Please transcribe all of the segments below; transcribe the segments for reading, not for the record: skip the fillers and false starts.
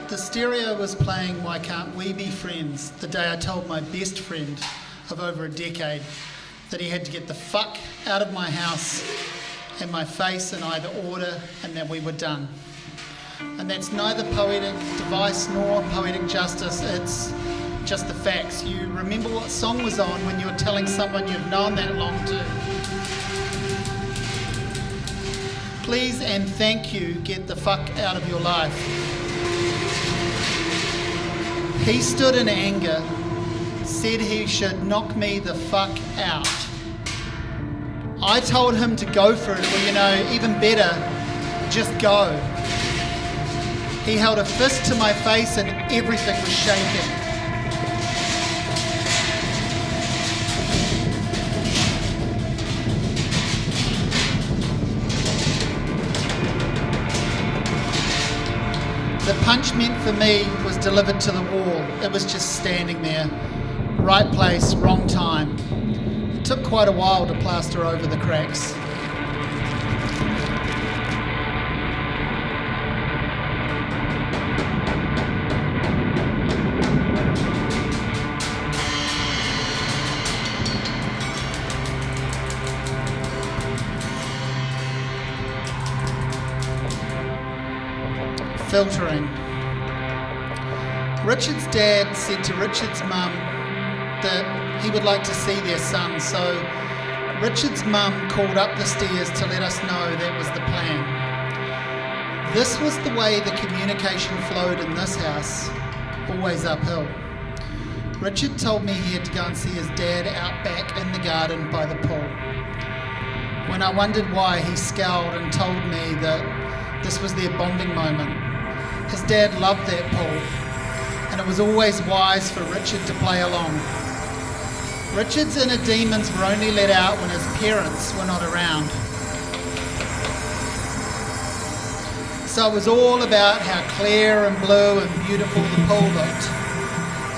The stereo was playing Why Can't We Be Friends the day I told my best friend of over a decade that he had to get the fuck out of my house and my face in either order and that we were done. And that's neither poetic device nor poetic justice, it's just the facts. You remember what song was on when you're telling someone you've known that long to. Please and thank you, get the fuck out of your life. He stood in anger, said he should knock me the fuck out. I told him to go for it, or even better, just go. He held a fist to my face and everything was shaking. The punch meant for me was delivered to the wall. It was just standing there. Right place, wrong time. It took quite a while to plaster over the cracks. Filtering. Richard's dad said to Richard's mum that he would like to see their son, so Richard's mum called up the stairs to let us know that was the plan. This was the way the communication flowed in this house, always uphill. Richard told me he had to go and see his dad out back in the garden by the pool. When I wondered why, he scowled and told me that this was their bonding moment. His dad loved that pool, and it was always wise for Richard to play along. Richard's inner demons were only let out when his parents were not around. So it was all about how clear and blue and beautiful the pool looked,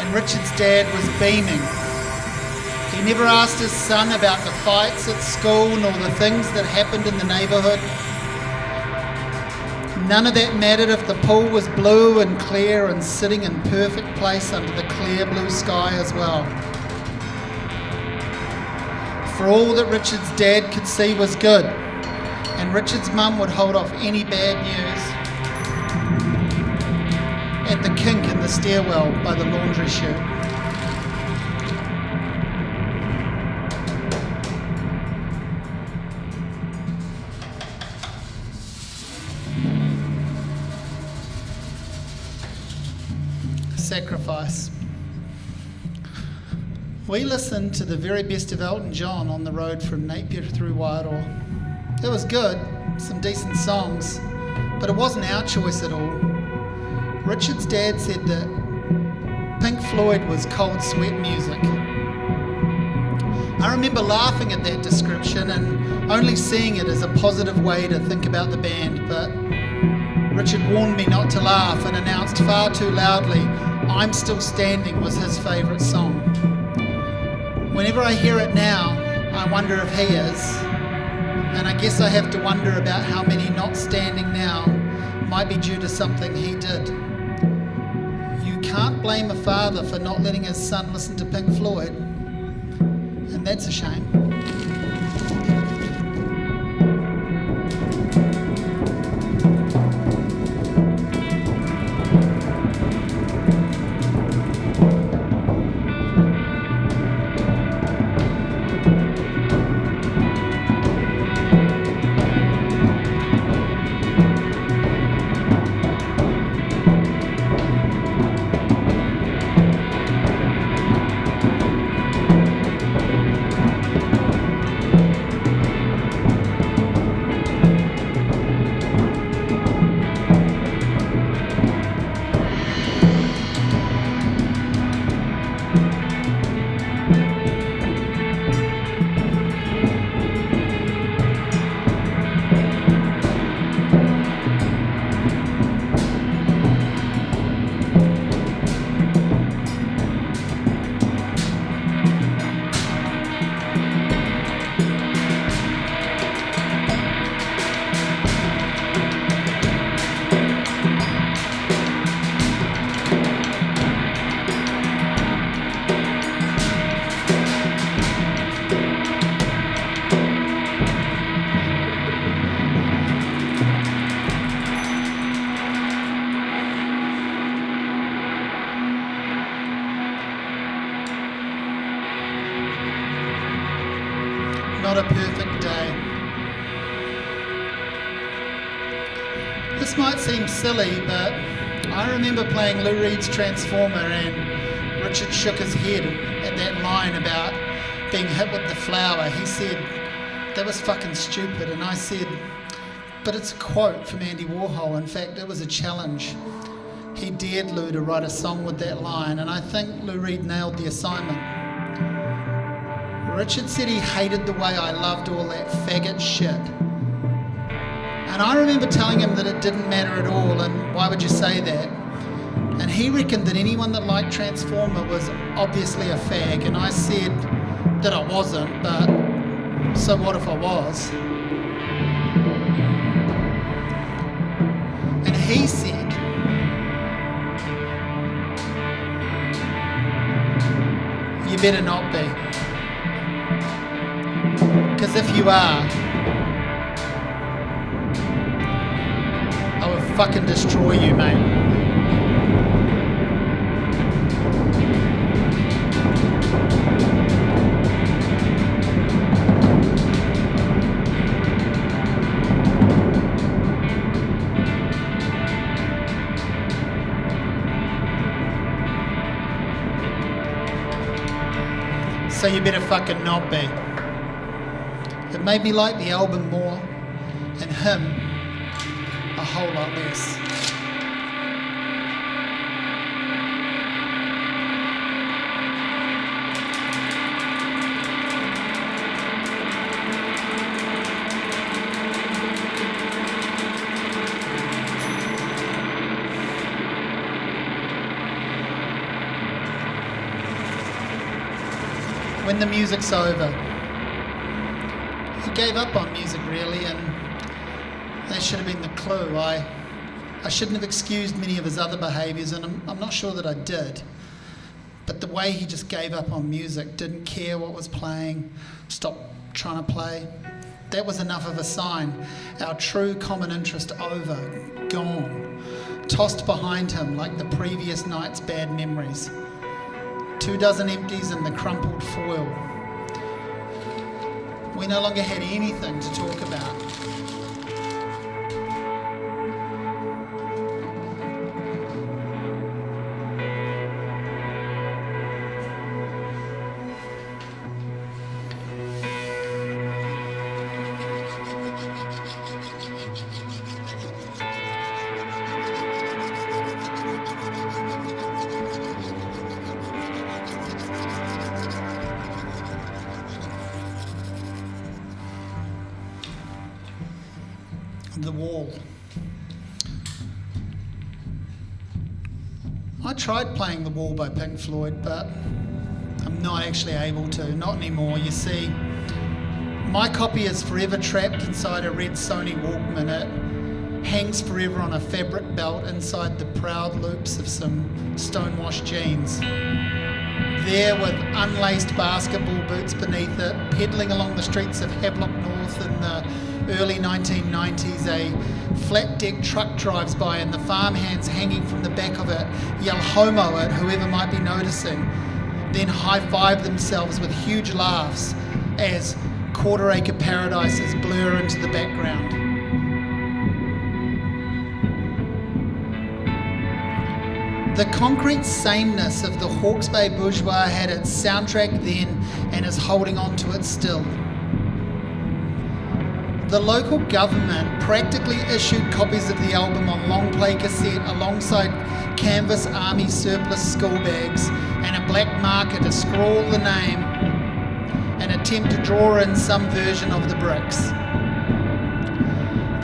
and Richard's dad was beaming. He never asked his son about the fights at school nor the things that happened in the neighbourhood. None of that mattered if the pool was blue and clear and sitting in perfect place under the clear blue sky as well. For all that Richard's dad could see was good, and Richard's mum would hold off any bad news at the kink in the stairwell by the laundry chute. Sacrifice. We listened to the very best of Elton John on the road from Napier through Wairoa. It was good, some decent songs, but it wasn't our choice at all. Richard's dad said that Pink Floyd was cold sweat music. I remember laughing at that description and only seeing it as a positive way to think about the band, but Richard warned me not to laugh and announced far too loudly I'm Still Standing was his favourite song. Whenever I hear it now, I wonder if he is, and I guess I have to wonder about how many not standing now might be due to something he did. You can't blame a father for not letting his son listen to Pink Floyd, and that's a shame. This might seem silly, but I remember playing Lou Reed's Transformer and Richard shook his head at that line about being hit with the flower. He said, that was fucking stupid. And I said, but it's a quote from Andy Warhol. In fact, it was a challenge. He dared Lou to write a song with that line, and I think Lou Reed nailed the assignment. Richard said he hated the way I loved all that faggot shit. And I remember telling him that it didn't matter at all, and why would you say that? And he reckoned that anyone that liked Transformer was obviously a fag, and I said that I wasn't, but so what if I was? And he said, you better not be. Because if you are, I will fucking destroy you, mate. So you better fucking not be. It made me like the album more, and him a whole lot less. When the music's over, he gave up on music really, and that should have been the clue. I shouldn't have excused many of his other behaviours, and I'm not sure that I did. But the way he just gave up on music, didn't care what was playing, stopped trying to play, that was enough of a sign. Our true common interest over, gone, tossed behind him like the previous night's bad memories. 24 empties in the crumpled foil. We no longer had anything to talk about. The Wall. I tried playing The Wall by Pink Floyd, but I'm not actually able to, not anymore. You see, my copy is forever trapped inside a red Sony Walkman. It hangs forever on a fabric belt inside the proud loops of some stonewashed jeans. There with unlaced basketball boots beneath it, pedaling along the streets of Havelock North in the early 1990s, a flat deck truck drives by and the farmhands hanging from the back of it yell homo at whoever might be noticing, then high-five themselves with huge laughs as quarter acre paradises blur into the background. The concrete sameness of the Hawke's Bay bourgeois had its soundtrack then and is holding on to it still. The local government practically issued copies of the album on long play cassette alongside canvas army surplus school bags and a black marker to scrawl the name and attempt to draw in some version of the bricks.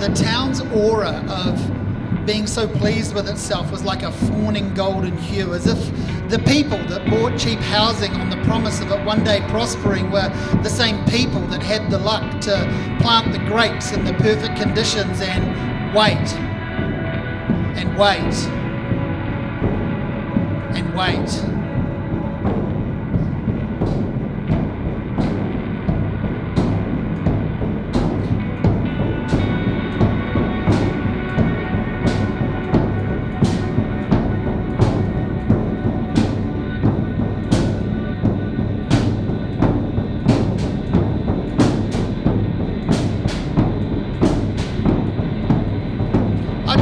The town's aura of being so pleased with itself was like a fawning golden hue, as if the people that bought cheap housing on the promise of it one day prospering were the same people that had the luck to plant the grapes in the perfect conditions and wait, and wait, and wait.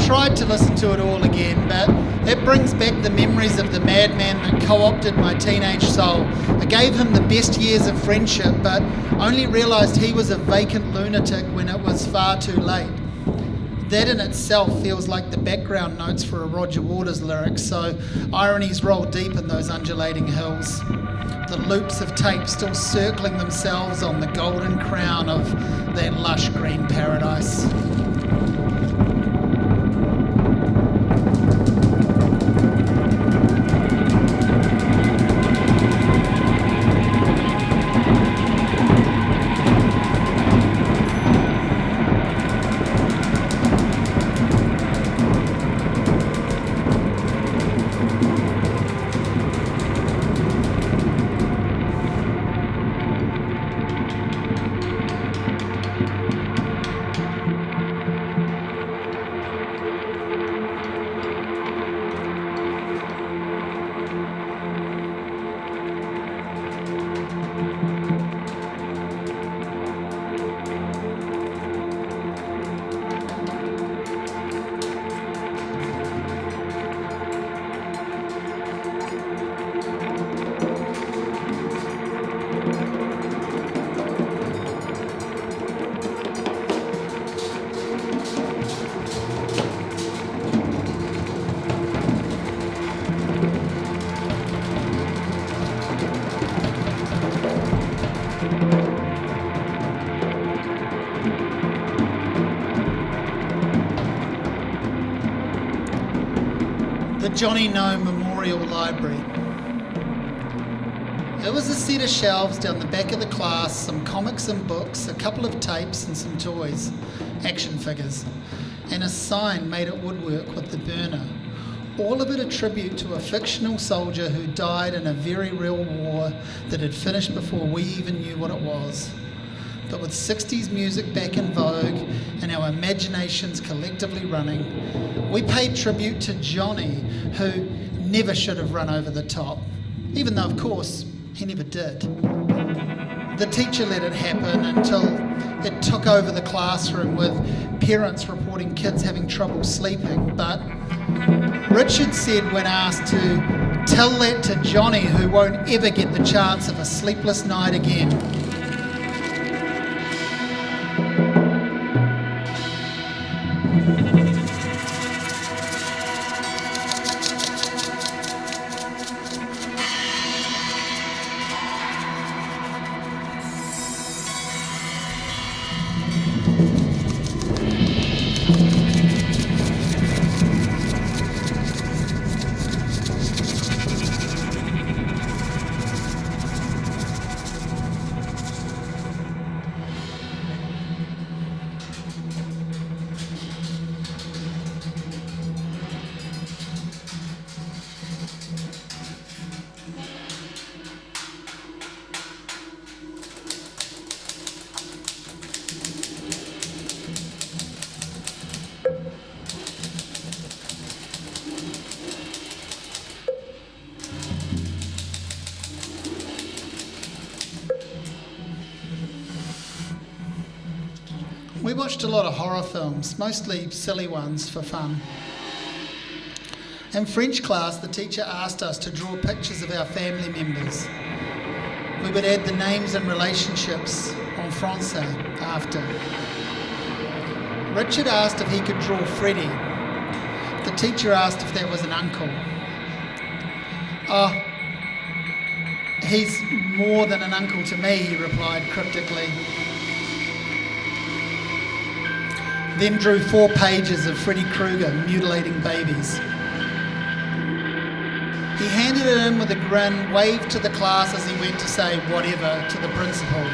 tried to listen to it all again, but it brings back the memories of the madman that co-opted my teenage soul. I gave him the best years of friendship, but only realised he was a vacant lunatic when it was far too late. That in itself feels like the background notes for a Roger Waters lyric, so ironies roll deep in those undulating hills. The loops of tape still circling themselves on the golden crown of that lush green paradise. Johnny No Memorial Library. It was a set of shelves down the back of the class, some comics and books, a couple of tapes and some toys, action figures, and a sign made at woodwork with the burner. All of it a tribute to a fictional soldier who died in a very real war that had finished before we even knew what it was. But with 60s music back in vogue and our imaginations collectively running, we paid tribute to Johnny, who never should have run over the top, even though, of course, he never did. The teacher let it happen until it took over the classroom with parents reporting kids having trouble sleeping. But Richard said when asked to tell that to Johnny, who won't ever get the chance of a sleepless night again. We watched a lot of horror films, mostly silly ones for fun. In French class, the teacher asked us to draw pictures of our family members. We would add the names and relationships en français after. Richard asked if he could draw Freddie. The teacher asked if that was an uncle. "Oh, he's more than an uncle to me," he replied cryptically. Then drew 4 pages of Freddy Krueger mutilating babies. He handed it in with a grin, waved to the class as he went to say whatever to the principal.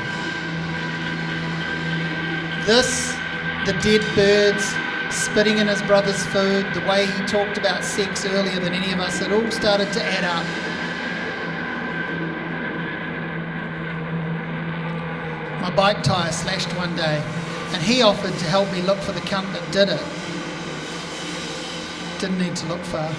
This, the dead birds, spitting in his brother's food, the way he talked about sex earlier than any of us, it all started to add up. My bike tyre slashed one day, and he offered to help me look for the cunt that did it. Didn't need to look far.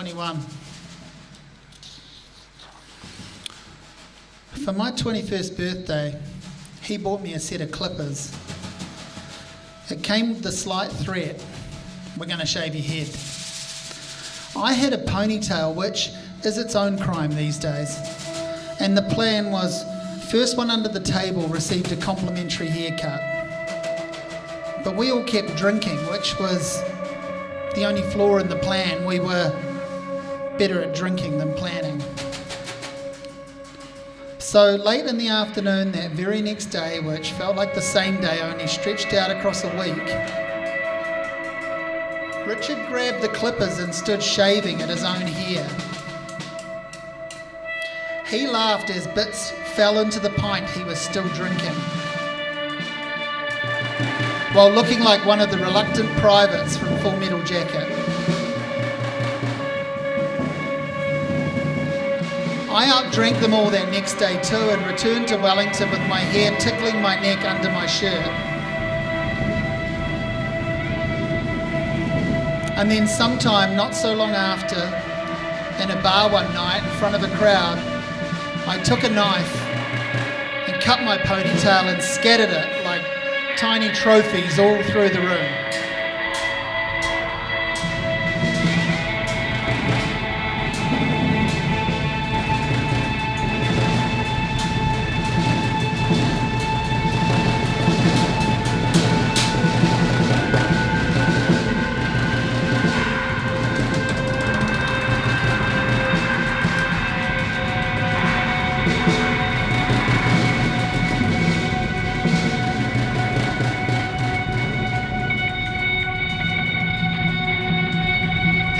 21. For my 21st birthday, he bought me a set of clippers. It came with the slight threat, we're going to shave your head. I had a ponytail, which is its own crime these days. And the plan was, first one under the table received a complimentary haircut. But we all kept drinking, which was the only flaw in the plan. We were better at drinking than planning. So late in the afternoon that very next day, which felt like the same day only stretched out across a week, Richard grabbed the clippers and stood shaving at his own hair. He laughed as bits fell into the pint he was still drinking, while looking like one of the reluctant privates from Full Metal Jacket. I outdrank them all that next day too and returned to Wellington with my hair tickling my neck under my shirt. And then sometime not so long after, in a bar one night in front of a crowd, I took a knife and cut my ponytail and scattered it like tiny trophies all through the room.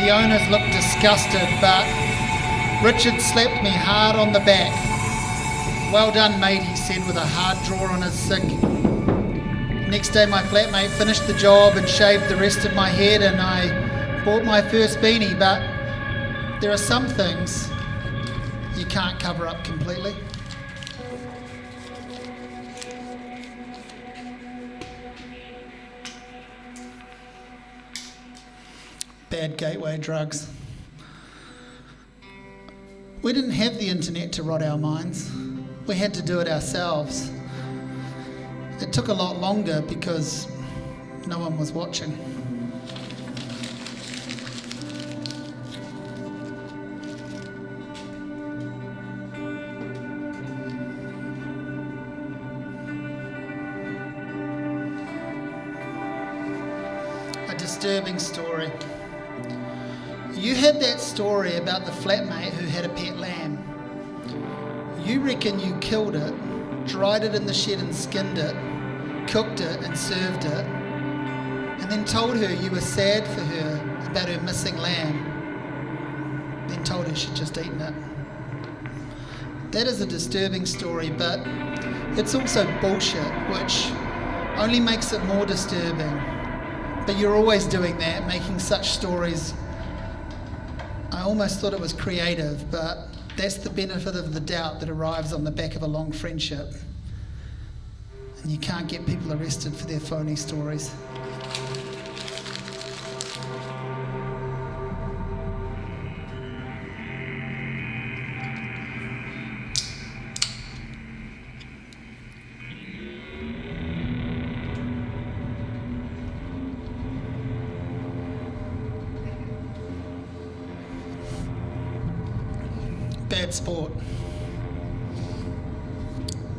The owners looked disgusted, but Richard slapped me hard on the back. "Well done, mate," he said with a hard draw on his cig. Next day my flatmate finished the job and shaved the rest of my head, and I bought my first beanie, but there are some things you can't cover up completely. Bad gateway drugs. We didn't have the internet to rot our minds. We had to do it ourselves. It took a lot longer because no one was watching. A disturbing story. You had that story about the flatmate who had a pet lamb. You reckon you killed it, dried it in the shed and skinned it, cooked it and served it, and then told her you were sad for her about her missing lamb, then told her she'd just eaten it. That is a disturbing story, but it's also bullshit, which only makes it more disturbing. But you're always doing that, making such stories. I almost thought it was creative, but that's the benefit of the doubt that arrives on the back of a long friendship. And you can't get people arrested for their phony stories. Bad sport.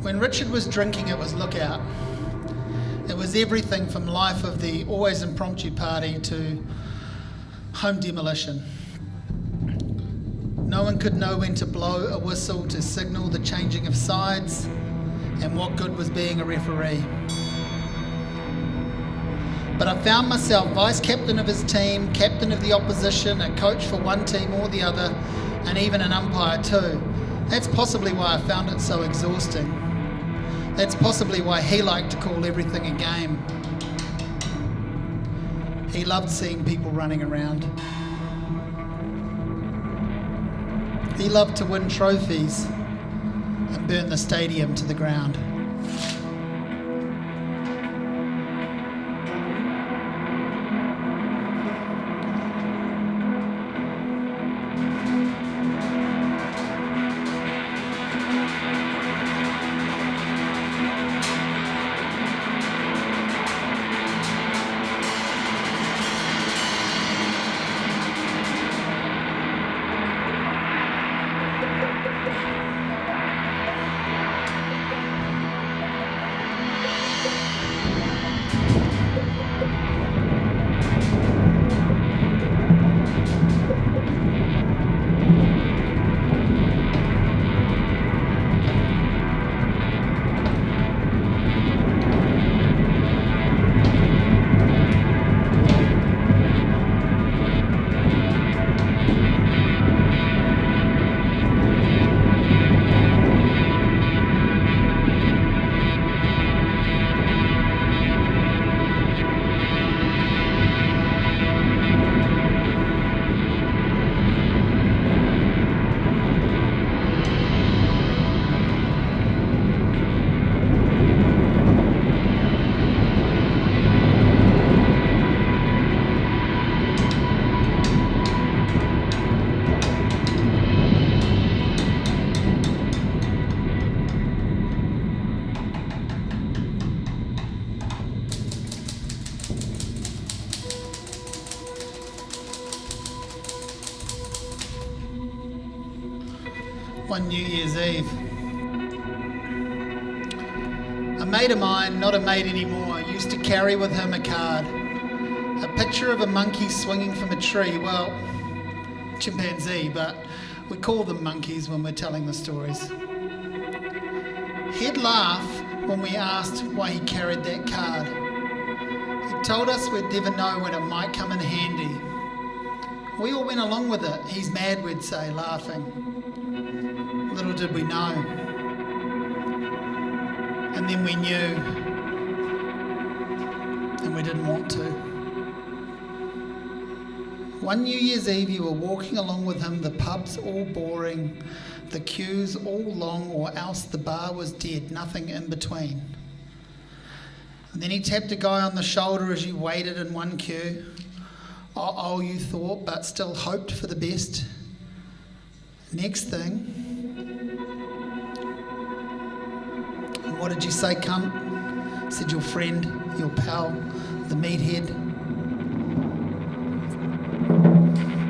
When Richard was drinking, it was lookout. It was everything from life of the always impromptu party to home demolition. No one could know when to blow a whistle to signal the changing of sides, and what good was being a referee. But I found myself vice captain of his team, captain of the opposition, a coach for one team or the other, and even an umpire too. That's possibly why I found it so exhausting. That's possibly why he liked to call everything a game. He loved seeing people running around. He loved to win trophies and burn the stadium to the ground. One New Year's Eve. A mate of mine, not a mate anymore, used to carry with him a card. A picture of a monkey swinging from a tree. Well, chimpanzee, but we call them monkeys when we're telling the stories. He'd laugh when we asked why he carried that card. He told us we'd never know when it might come in handy. We all went along with it. He's mad, we'd say, laughing. Little did we know. And then we knew. And we didn't want to. One New Year's Eve you were walking along with him, the pubs all boring, the queues all long, or else the bar was dead, nothing in between. And then he tapped a guy on the shoulder as you waited in one queue. Oh, you thought, but still hoped for the best. Next thing. What did you say, cunt? Said your friend, your pal, the meathead.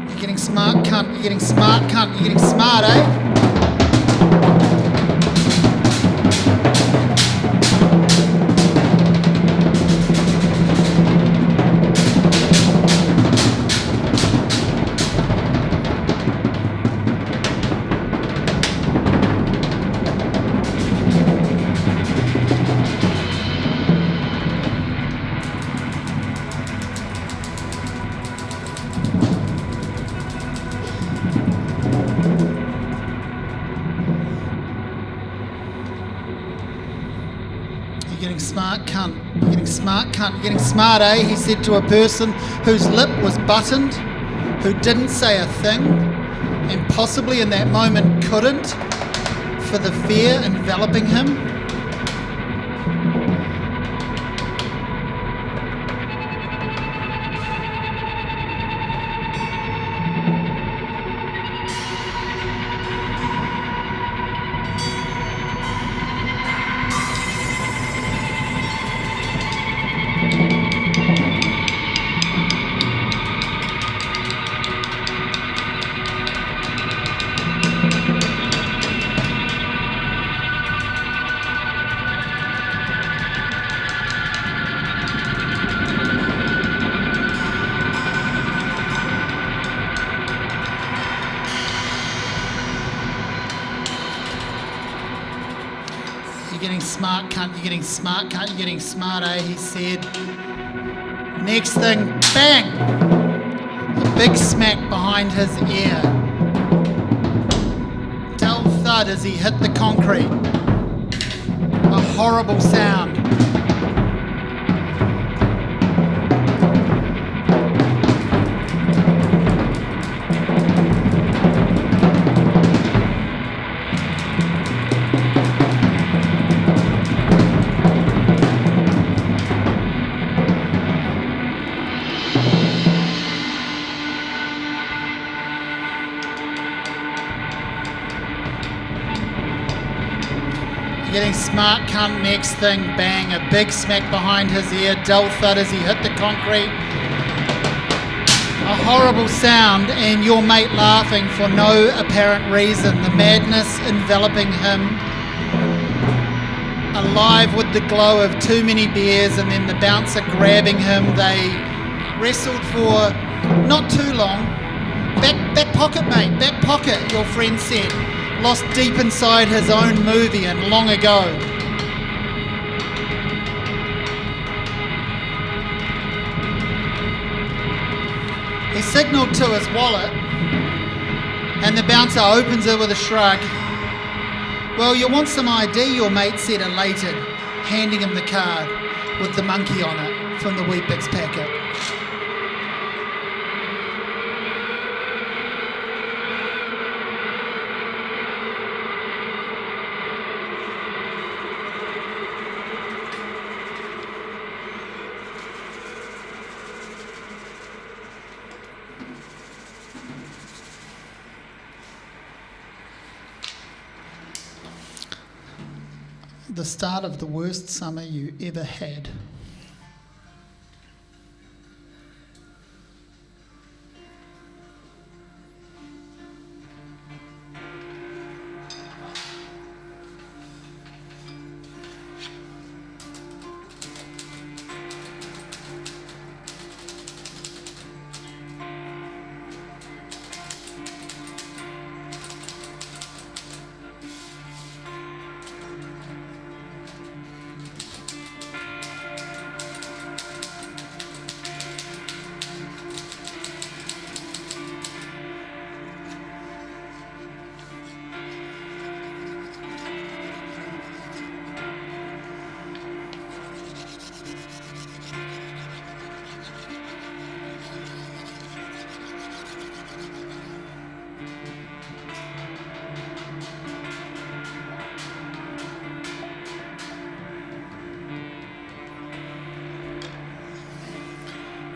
You're getting smart, cunt. You're getting smart, cunt. You're getting smart, eh? You're getting smart, eh? He said to a person whose lip was buttoned, who didn't say a thing, and possibly in that moment couldn't, for the fear enveloping him. You're getting smart, cunt. You're getting smart, cunt. You're getting smart, eh? He said. Next thing, bang! A big smack behind his ear. Dull thud as he hit the concrete. A horrible sound. Getting smart, cunt. Next thing, bang, a big smack behind his ear, dull thud as he hit the concrete. A horrible sound, and your mate laughing for no apparent reason, the madness enveloping him. Alive with the glow of too many beers, and then the bouncer grabbing him. They wrestled for not too long. Back pocket, mate, back pocket, your friend said. Lost deep inside his own movie and long ago. He signalled to his wallet and the bouncer opens it with a shrug. Well, you want some ID, your mate said elated, handing him the card with the monkey on it from the Weet-Bix packet. The start of the worst summer you ever had.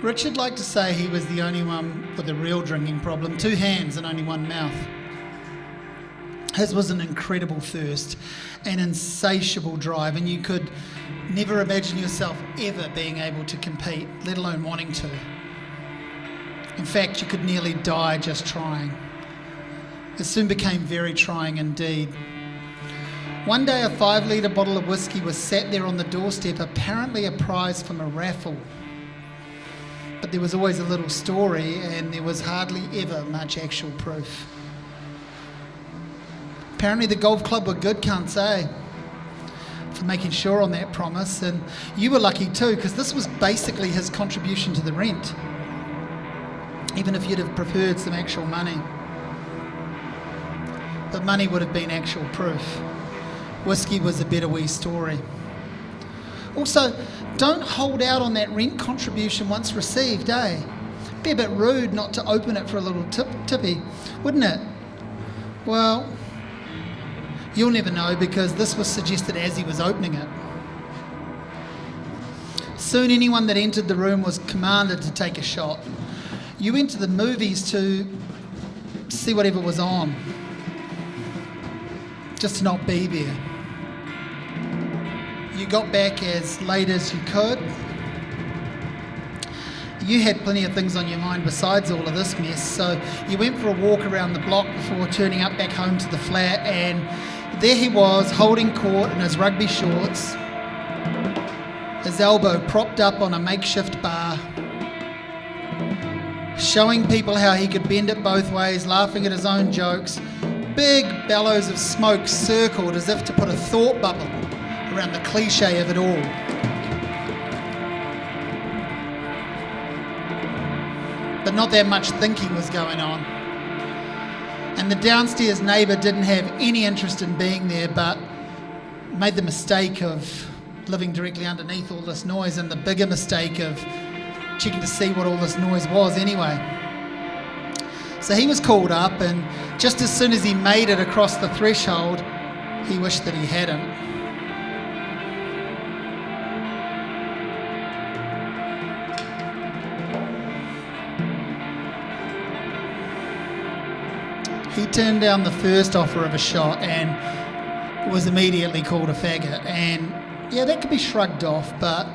Richard liked to say he was the only one with a real drinking problem, 2 hands and only 1 mouth. His was an incredible thirst, an insatiable drive, and you could never imagine yourself ever being able to compete, let alone wanting to. In fact, you could nearly die just trying. It soon became very trying indeed. One day a 5-litre bottle of whiskey was sat there on the doorstep, apparently a prize from a raffle. But there was always a little story, and there was hardly ever much actual proof. Apparently the golf club were good cunts, for making sure on that promise, and you were lucky too, because this was basically his contribution to the rent, even if you'd have preferred some actual money. But money would have been actual proof. Whiskey was a better wee story. Also, don't hold out on that rent contribution once received, Be a bit rude not to open it for a little tippy, wouldn't it? Well, you'll never know, because this was suggested as he was opening it. Soon anyone that entered the room was commanded to take a shot. You went to the movies to see whatever was on, just to not be there. You got back as late as you could. You had plenty of things on your mind besides all of this mess, so you went for a walk around the block before turning up back home to the flat, and there he was, holding court in his rugby shorts, his elbow propped up on a makeshift bar, showing people how he could bend it both ways, laughing at his own jokes. Big bellows of smoke circled as if to put a thought bubble around the cliche of it all. But not that much thinking was going on. And the downstairs neighbour didn't have any interest in being there, but made the mistake of living directly underneath all this noise, and the bigger mistake of checking to see what all this noise was anyway. So he was called up, and just as soon as he made it across the threshold, he wished that he hadn't. He turned down the first offer of a shot and was immediately called a faggot. And yeah, that could be shrugged off, but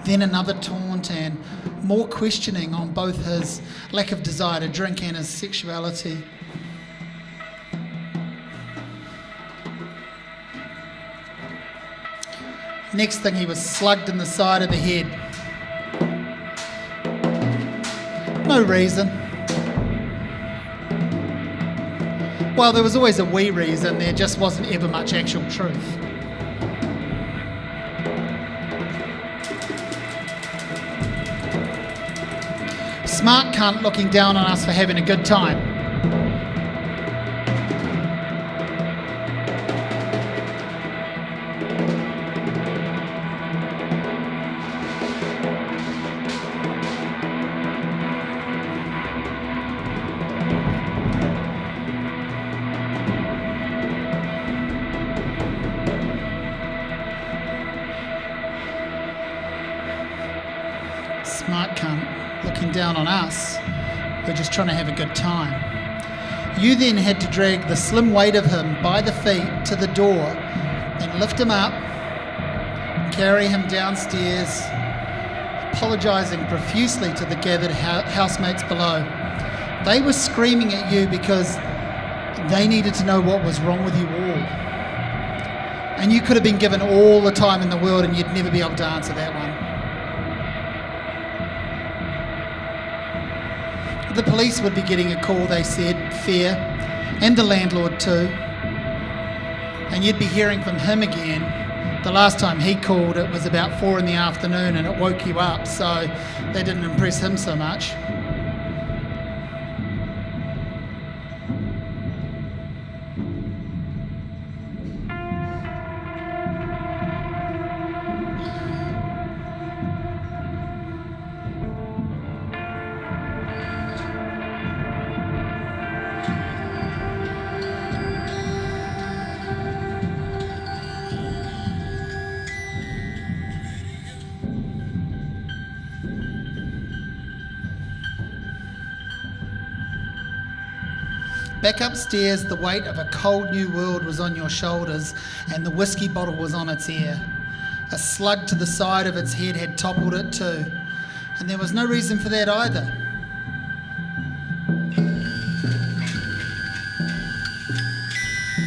then another taunt and more questioning on both his lack of desire to drink and his sexuality. Next thing, he was slugged in the side of the head. No reason. Well, there was always a wee reason, there just wasn't ever much actual truth. Smart cunt looking down on us for having a good time. Smart cunt looking down on us. We're just trying to have a good time. You then had to drag the slim weight of him by the feet to the door and lift him up, carry him downstairs, apologising profusely to the gathered housemates below. They were screaming at you because they needed to know what was wrong with you all. And you could have been given all the time in the world and you'd never be able to answer that one. The police would be getting a call, they said, fair, and the landlord too. And you'd be hearing from him again. The last time he called, it was about 4 PM and it woke you up, so that didn't impress him so much. Back upstairs, the weight of a cold new world was on your shoulders and the whiskey bottle was on its ear. A slug to the side of its head had toppled it too, and there was no reason for that either.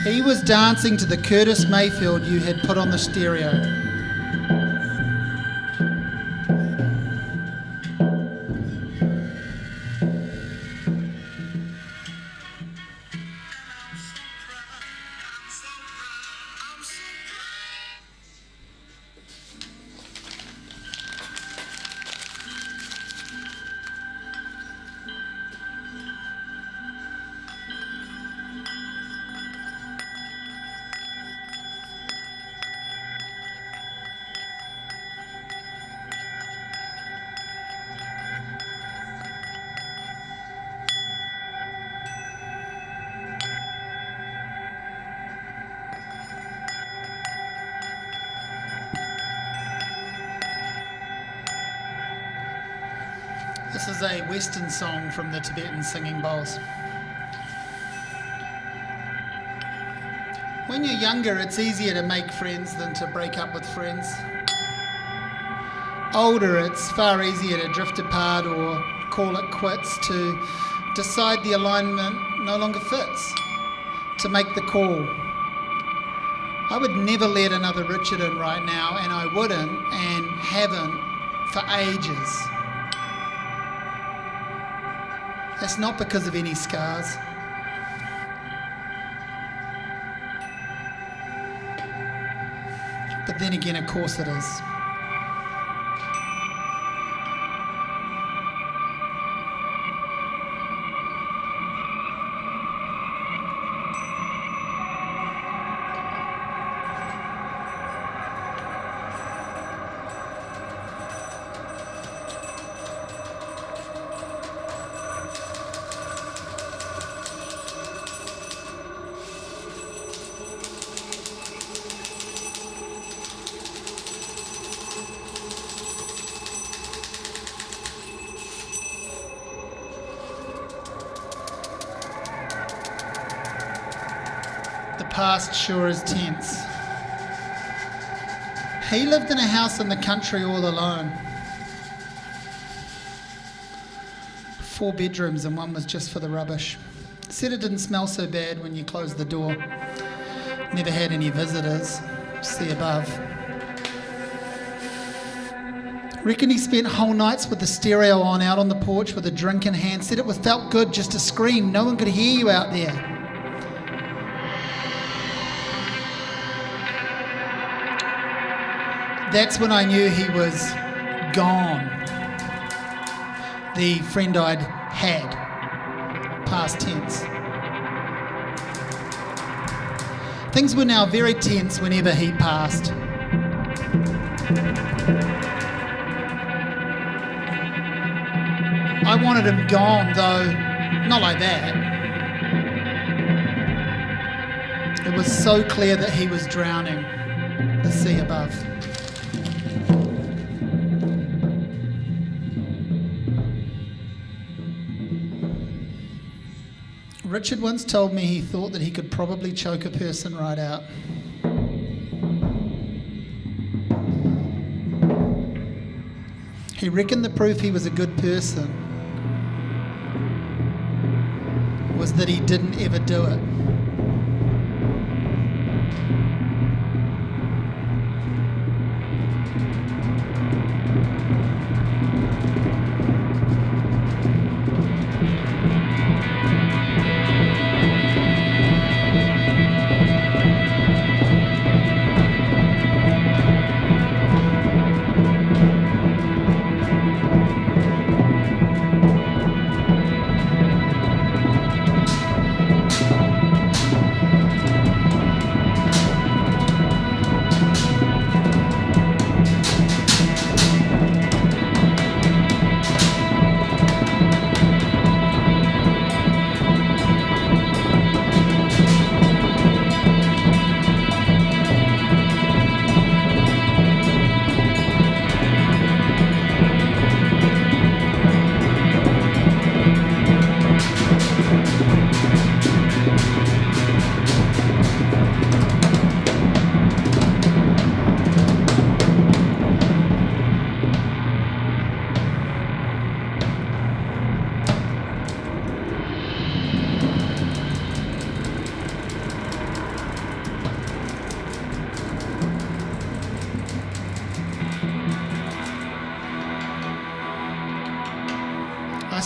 He was dancing to the Curtis Mayfield you had put on the stereo. This is a Western song from the Tibetan singing bowls. When you're younger, it's easier to make friends than to break up with friends. Older, it's far easier to drift apart or call it quits, to decide the alignment no longer fits, to make the call. I would never let another Richard in right now, and I wouldn't and haven't for ages. That's not because of any scars. But then again, of course it is. Past sure is tense. He lived in a house in the country all alone. 4 bedrooms and one was just for the rubbish. Said it didn't smell so bad when you closed the door. Never had any visitors. See above. Reckon he spent whole nights with the stereo on out on the porch with a drink in hand. Said it felt good just to scream. No one could hear you out there. That's when I knew he was gone. The friend I'd had, past tense. Things were now very tense whenever he passed. I wanted him gone, though not like that. It was so clear that he was drowning, the sea above. Richard once told me he thought that he could probably choke a person right out. He reckoned the proof he was a good person was that he didn't ever do it.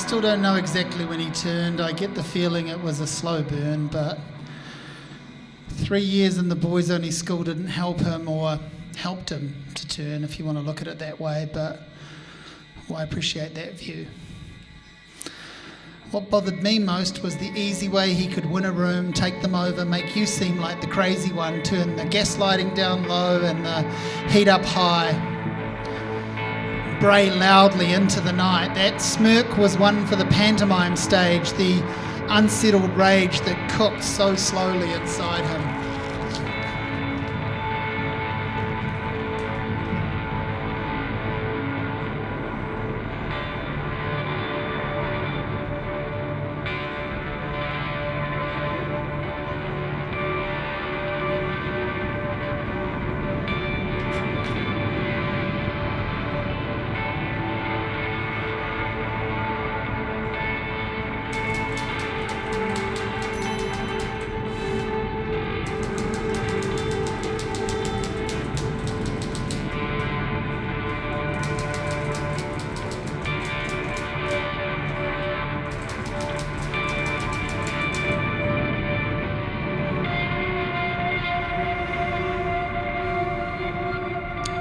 still don't know exactly when he turned. I get the feeling it was a slow burn, but 3 years in the boys' only school didn't help him, or helped him to turn, if you want to look at it that way, but I appreciate that view. What bothered me most was the easy way he could win a room, take them over, make you seem like the crazy one, turn the gaslighting down low and the heat up high, bray loudly into the night. That smirk was one for the pantomime stage, the unsettled rage that cooked so slowly inside him.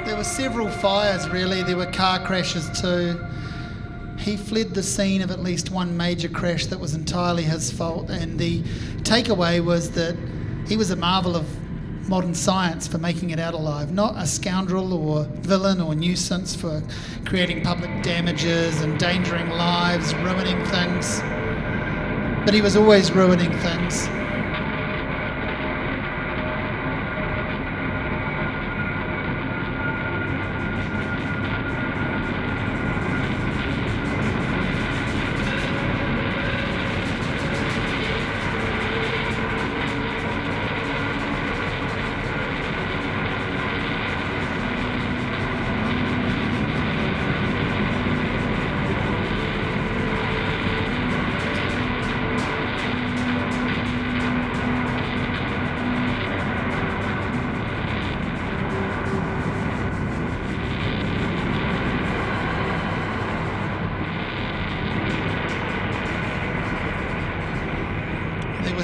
There were several fires, really. There were car crashes too. He fled the scene of at least one major crash that was entirely his fault, and the takeaway was that he was a marvel of modern science for making it out alive, not a scoundrel or villain or nuisance for creating public damages, endangering lives, ruining things. But he was always ruining things.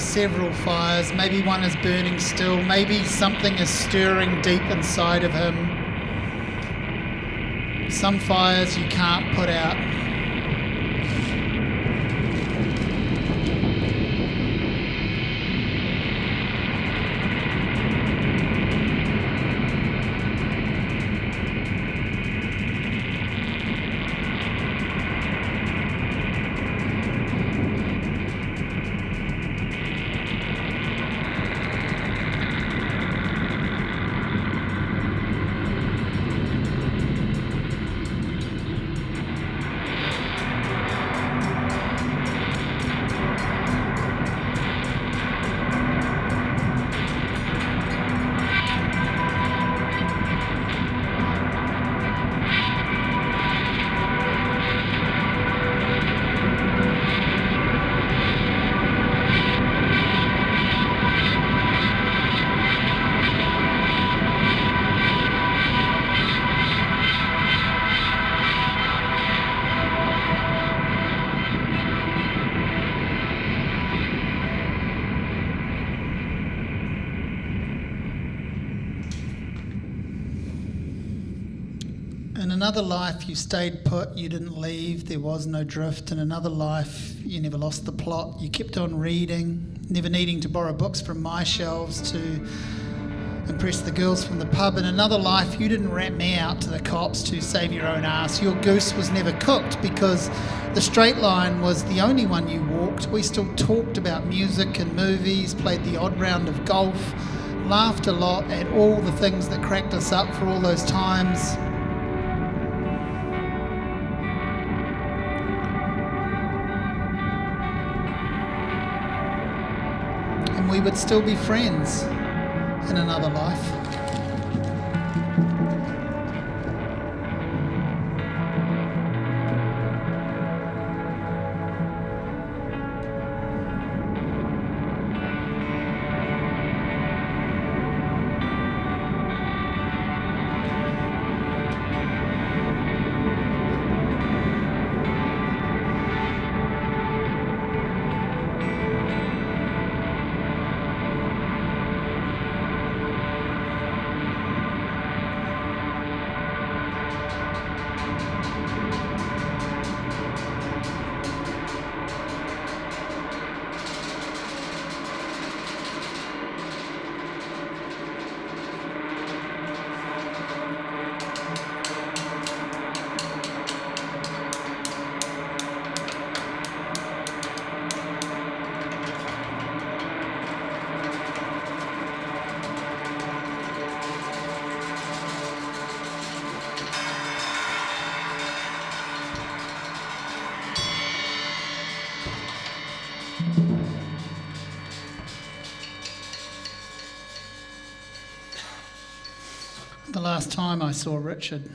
Several fires, maybe one is burning still, maybe something is stirring deep inside of him. Some fires you can't put out. In another life, you stayed put, you didn't leave, there was no drift. In another life, you never lost the plot, you kept on reading, never needing to borrow books from my shelves to impress the girls from the pub. In another life, you didn't rat me out to the cops to save your own ass. Your goose was never cooked because the straight line was the only one you walked. We still talked about music and movies, played the odd round of golf, laughed a lot at all the things that cracked us up for all those times. We would still be friends in another life. the last time I saw Richard.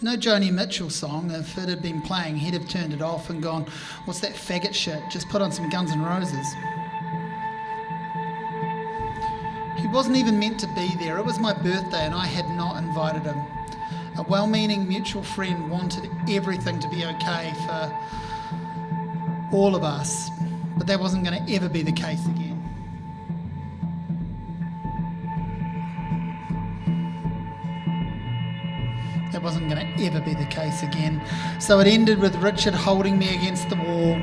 No Joni Mitchell song. If it had been playing, he'd have turned it off and gone, "What's that faggot shit? Just put on some Guns N' Roses." He wasn't even meant to be there. It was my birthday and I had not invited him. A well-meaning mutual friend wanted everything to be okay for all of us, but that wasn't going to ever be the case again. That wasn't going to ever be the case again. So it ended with Richard holding me against the wall.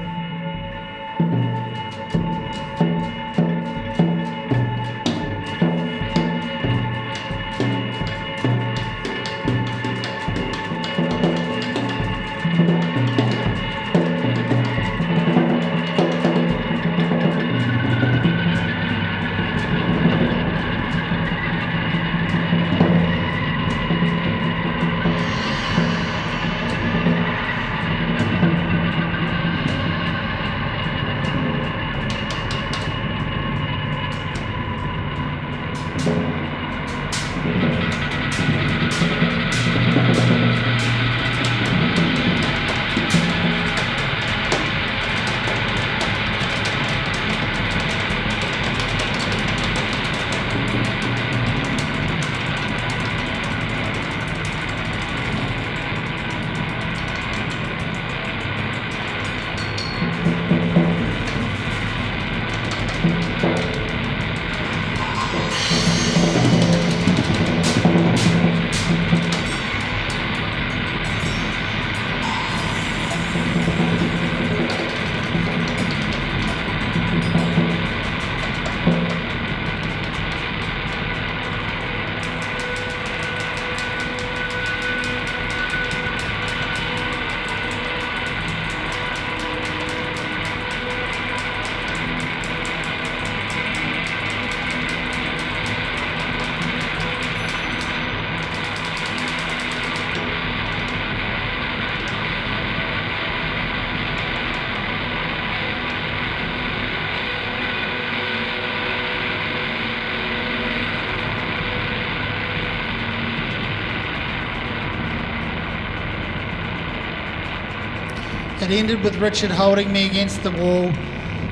It ended with Richard holding me against the wall.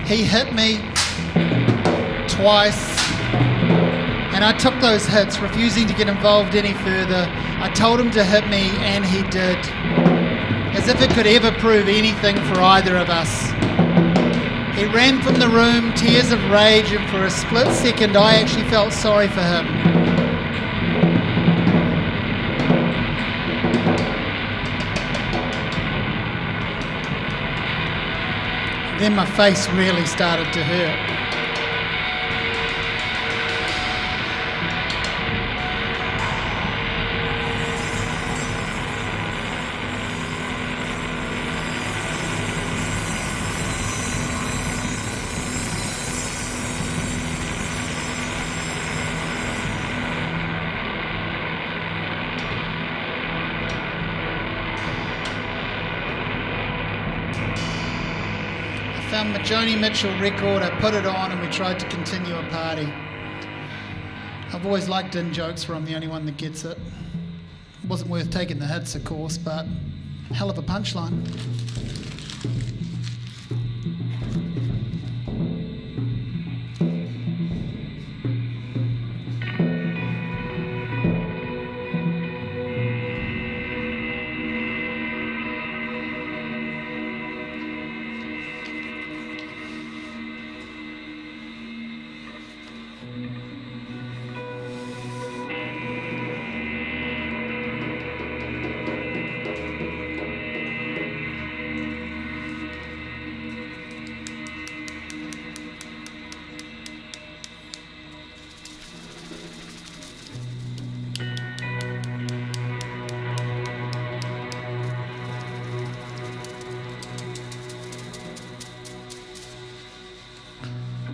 He hit me twice, and I took those hits, refusing to get involved any further. I told him to hit me, and he did, as if it could ever prove anything for either of us. He ran from the room, tears of rage, and for a split second I actually felt sorry for him. Then my face really started to hurt. I found the Joni Mitchell record, I put it on, and we tried to continue a party. I've always liked in jokes where I'm the only one that gets it. It wasn't worth taking the hits, of course, but hell of a punchline.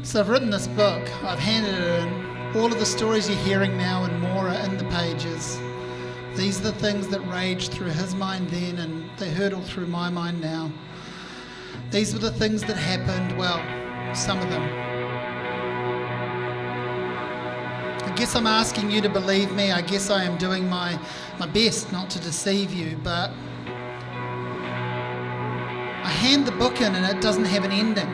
So I've written this book, I've handed it in. All of the stories you're hearing now and more are in the pages. These are the things that raged through his mind then, and they hurtle through my mind now. These were the things that happened, well, some of them. guess I'm asking you to believe me. I guess I am doing my best not to deceive you, but I hand the book in and it doesn't have an ending.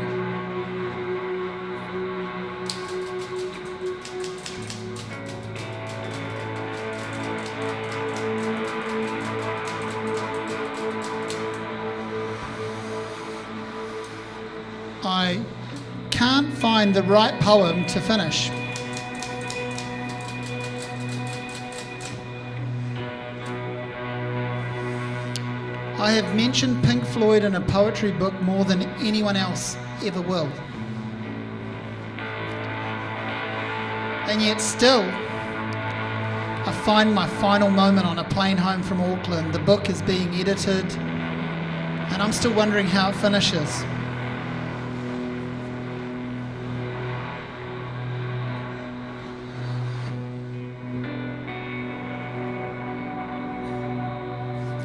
I can't find the right poem to finish. I have mentioned Pink Floyd in a poetry book more than anyone else ever will. And yet still, I find my final moment on a plane home from Auckland. The book is being edited, and I'm still wondering how it finishes.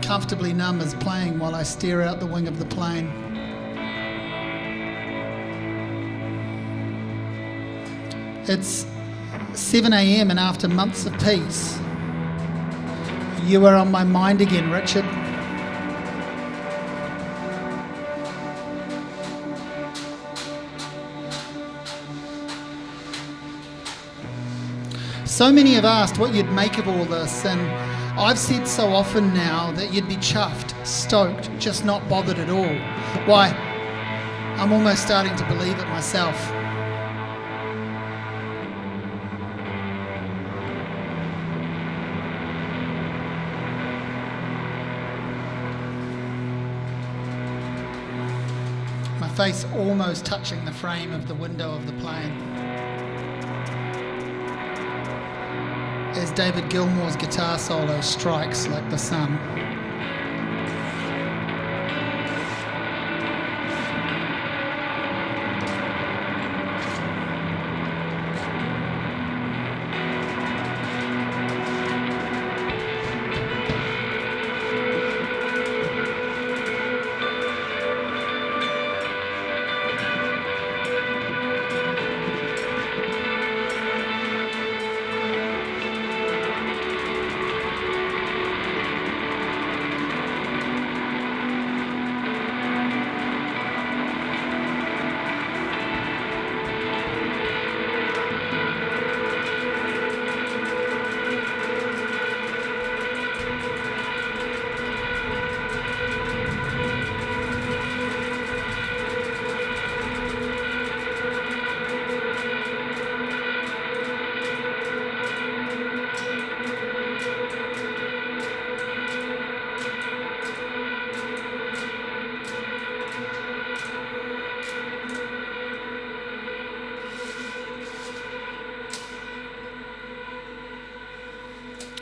Comfortably Numb is playing while I stare out the wing of the plane. It's 7 a.m. and after months of peace, you are on my mind again, Richard. So many have asked what you'd make of all this, and I've said so often now that you'd be chuffed, stoked, just not bothered at all. Why, I'm almost starting to believe it myself. My face almost touching the frame of the window of the plane. As David Gilmour's guitar solo strikes like the sun.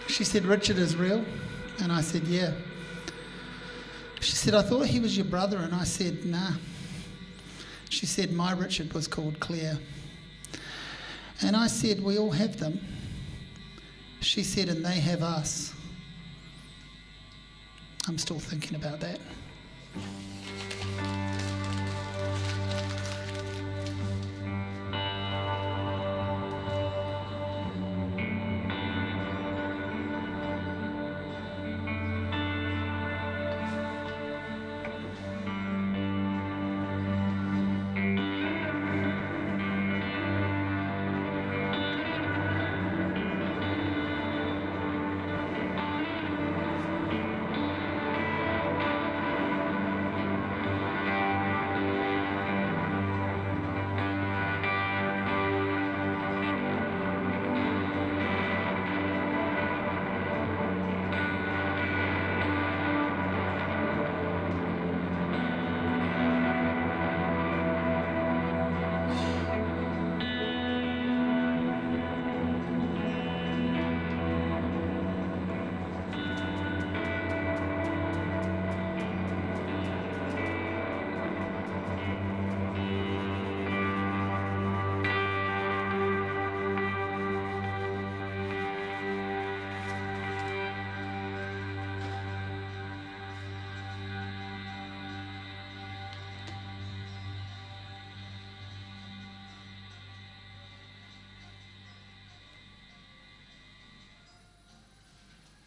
She said, "Richard is real?" And I said, "Yeah." She said, "I thought he was your brother." And I said, "Nah." She said, "My Richard was called Claire." And I said, "We all have them." She said, "And they have us." I'm still thinking about that.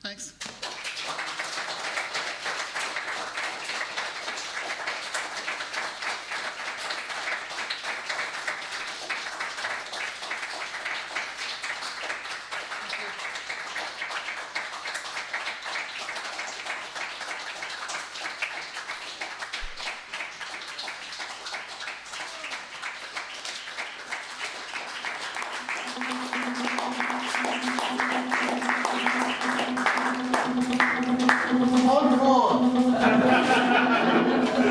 Thanks. Encore.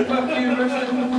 Fuck you, Richard.